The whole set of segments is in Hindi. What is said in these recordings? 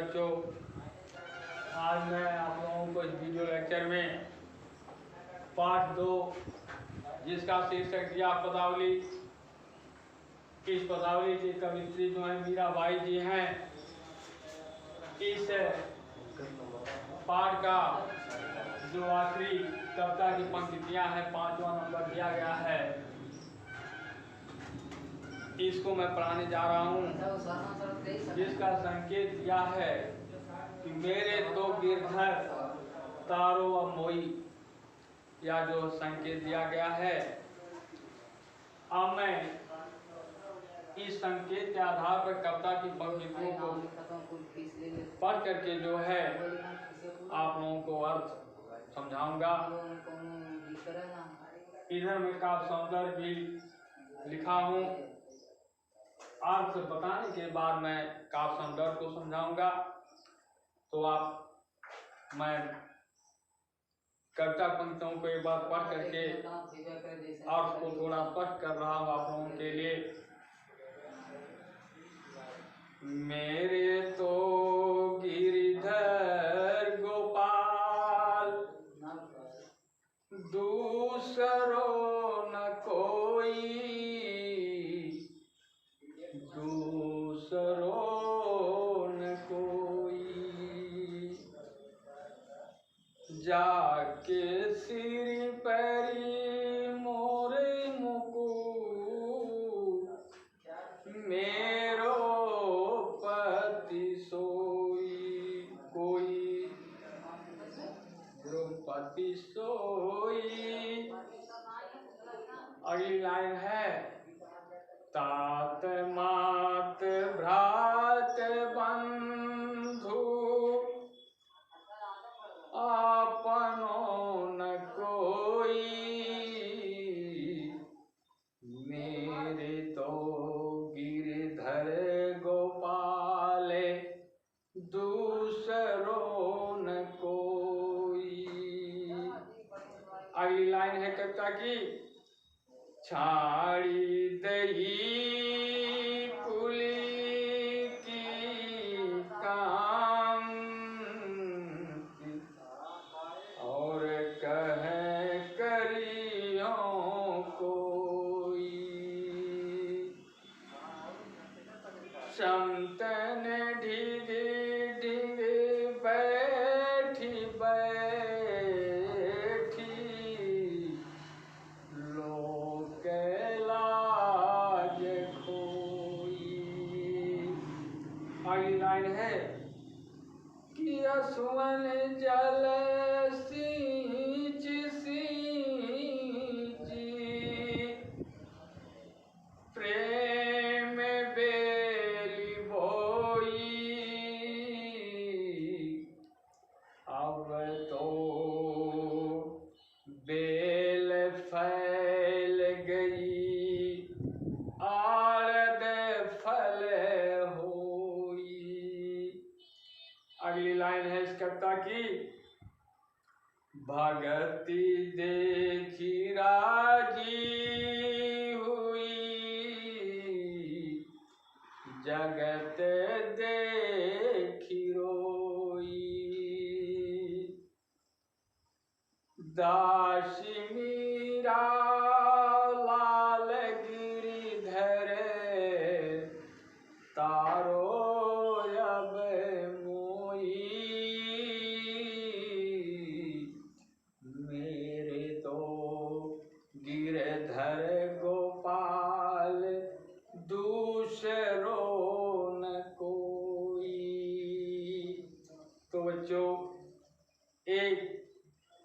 बच्चों, आज मैं आप लोगों को इस वीडियो लेक्चर में पाठ 2 जिसका शीर्षक दिया पदावली। इस पदावली की कवित्री जो है मीराबाई जी हैं। इस पाठ का जो आखिरी कविता की पंक्तियां हैं 5वां नंबर दिया गया है, इसको मैं पढ़ाने जा रहा हूँ। जिसका संकेत दिया है कि मेरे तो गिरधर तारो व मोई, या जो संकेत दिया गया है। अब मैं इस संकेत के आधार पर कविता की पंक्तियों को पढ़ करके जो है आप लोगों को अर्थ समझाऊंगा। इधर मैं काव्य सौंदर्य भी लिखा हूँ। अर्थ बताने के बाद मैं काव्य सौंदर्य को समझाऊंगा। तो मैं कविता पंक्तियों को एक बार पढ़ करके अर्थ को थोड़ा स्पष्ट कर रहा हूँ आप लोगों के लिए। मेरे तो गिरिधर गोपाल, दूसरो न कोई, दूसरो न कोई। जाके सिर पैरी मोरे मुकुट, मेरो पति सोई कोई, पति सोई। अगली लाइन है तात मात भ्रात बंधु, आपनो न कोई, मेरे तो गिरधर गोपाल, दूसरो न कोई। अगली लाइन है कविता की छाड़ी दही पुली की काम, और कह करियो कोई। समतन ढिग ढिग बैठी बैठी, लोक लाज खोई। अगली लाइन है कि असुवन जल सींच सींची, प्रेम बेली बोई, अब तो बेल फैल गई, आरद फल होई। अगली लाइन है इस कविता की भगति देखी राजी हुई, जगत देखी रोई। दासी मीरा लाल गिरिधर, तारो अब मोई, मेरे तो गिरधर गोपाल, दूसरो न कोई। तो बच्चों, एक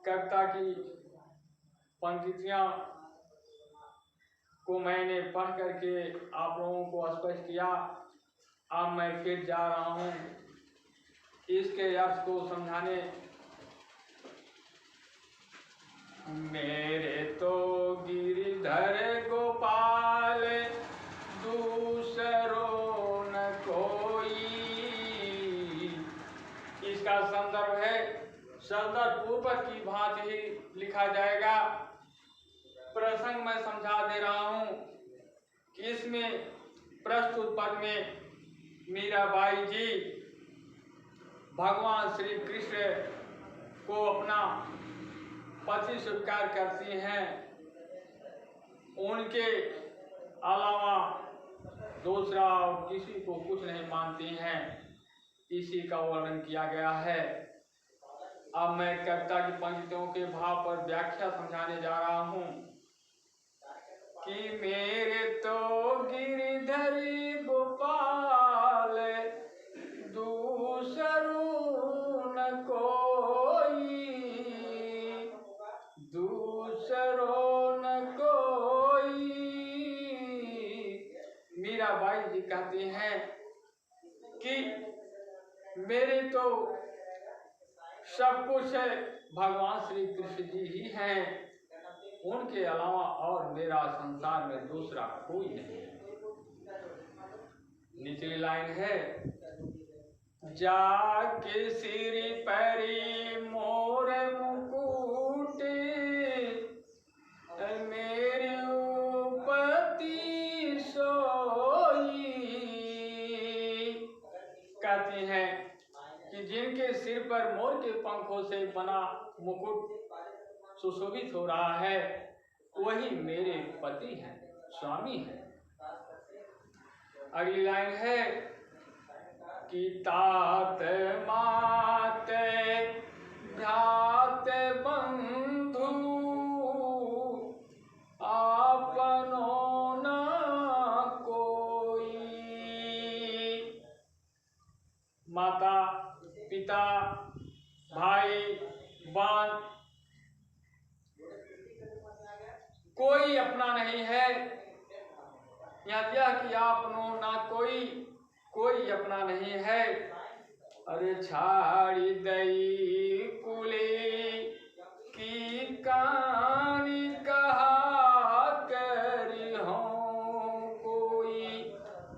कविता की पंक्तियां को मैंने पढ़ करके आप लोगों को स्पष्ट किया। अब मैं फिर जा रहा हूँ इसके अर्थ को समझाने। मेरे तो गिरिधर गोपाल, दूसरो न कोई। इसका संदर्भ है, संदर्भ पूर्व की भांति ही लिखा जाएगा। प्रसंग मैं समझा दे रहा हूँ कि इसमें प्रस्तुत पद में मीराबाई जी भगवान श्री कृष्ण को अपना पति स्वीकार करती हैं, उनके अलावा दूसरा किसी को कुछ नहीं मानती हैं, इसी का वर्णन किया गया है। अब मैं कविता की पंक्तियों के भाव पर व्याख्या समझाने जा रहा हूँ कि मेरे तो गिरधरी गोपाल दूसरो न कोई, दूसरो न कोई। मीराबाई जी कहती हैं कि मेरे तो सब कुछ है भगवान श्री कृष्ण जी ही हैं, उनके अलावा और मेरा संसार में दूसरा कोई नहीं है। निचली लाइन है, जाके सिर पैरी मोर मुकुट मेरी उपति सोई। कहती हैं कि जिनके सिर पर मोर के पंखों से बना मुकुट सुशोभित हो रहा है, वही मेरे पति हैं, स्वामी हैं। अगली लाइन है कि तात मात ध्यात बंधु आपनो न कोई। माता पिता भाई बहन कोई अपना नहीं है। यहाँ दिया कि आपनो ना कोई, कोई अपना नहीं है। अरे छाड़ी दई कुली की कहानी कहा करी हो कोई।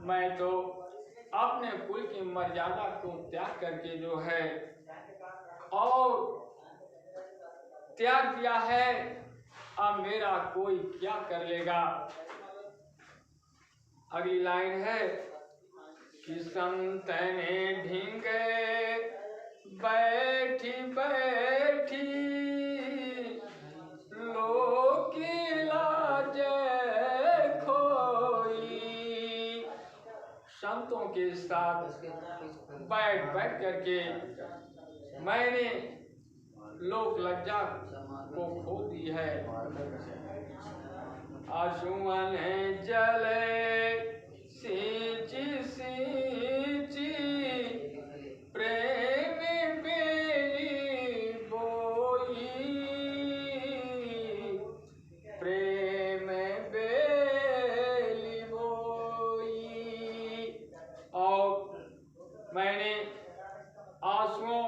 मैं तो अपने कुल की मर्यादा को त्याग करके जो है और त्याग दिया है, अब मेरा कोई क्या कर लेगा। अगली लाइन है कि संत ने ढींगे बैठी बैठी लोक लाज खोई। संतों के साथ बैठ बैठ करके मैंने लोक लज्जा को खो दी है। आंसुअन जले सींची सींची प्रेम बेली बोई, प्रेम बेली बोई। और मैंने आंसुओं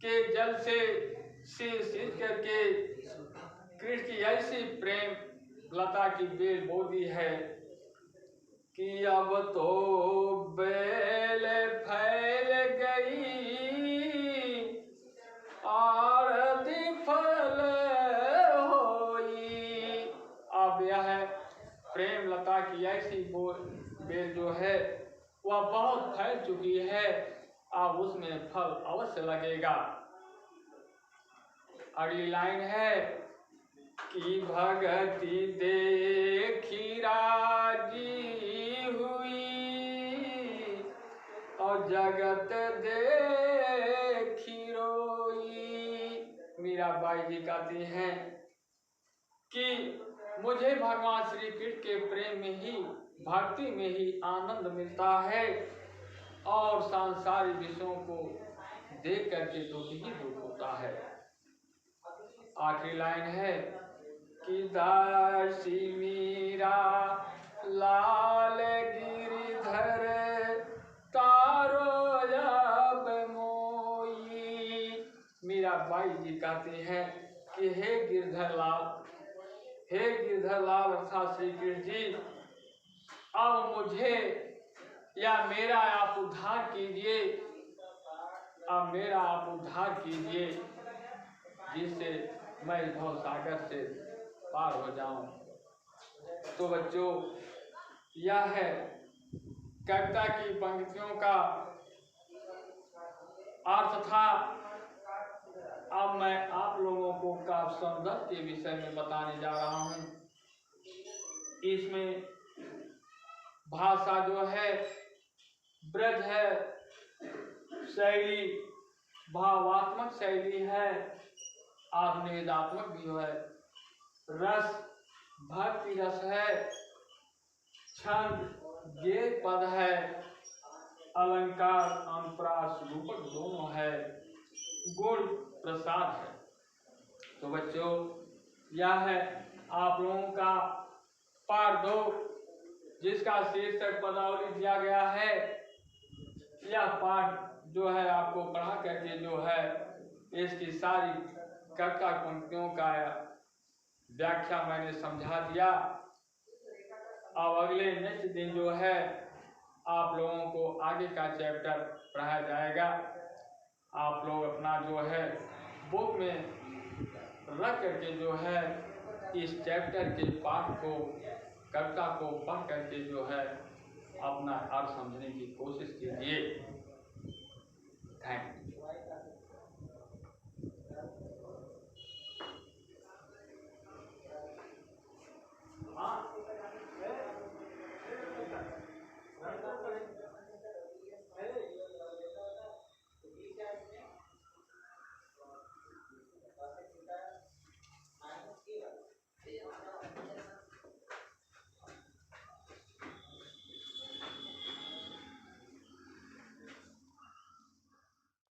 के जल से सींच करके कृष्ण की ऐसी प्रेम लता की बेल बो दी है कि अब तो बेल फैल गई आरती फल होई। अब यह प्रेम लता की ऐसी बेल जो है वह बहुत फैल चुकी है, अब उसमें फल अवश्य लगेगा। अगली लाइन है कि भगति देखी राजी हुई और जगत देखी रोई। मीराबाई जी कहती हैं कि मुझे भगवान श्री कृष्ण के प्रेम में ही, भक्ति में ही आनंद मिलता है और सांसारिक विषयों को देख करके दुख ही दुख होता है। आखिरी लाइन है कि दासी मीरा लाल गिरिधर तारो जब मोई। मीराबाई जी कहती हैं कि हे गिरधर लाल, हे गिरधर लाल अर्थात श्री कृष्ण जी, अब मुझे या मेरा आप उद्धार कीजिए, अब मेरा आप उद्धार कीजिए जिससे मैं भव सागर से पार हो जाऊं। तो बच्चों, यह है कविता की पंक्तियों का अर्थ था। अब मैं आप लोगों को काव्य सौंदर्य के विषय में बताने जा रहा हूँ। इसमें भाषा जो है ब्रज है, शैली भावात्मक शैली है, आत्मनिवेदात्मक भी है, रस भक्ति रस है, छंद ये पद है, अलंकार अनुप्रास रूपक दोनों है, गुण प्रसाद है। तो बच्चों यह है आप लोगों का पाठ 2 जिसका शीर्षक पदावली दिया गया है। यह पाठ जो है आपको पढ़ा करके जो है इसकी सारी कर्ता पंक्तियों का व्याख्या मैंने समझा दिया। अब अगले नेक्स्ट दिन जो है आप लोगों को आगे का चैप्टर पढ़ाया जाएगा। आप लोग अपना जो है बुक में रख करके जो है इस चैप्टर के पाठ को कर्ता को पढ़ करके जो है अपना अर्थ समझने की कोशिश कीजिए। Thank you.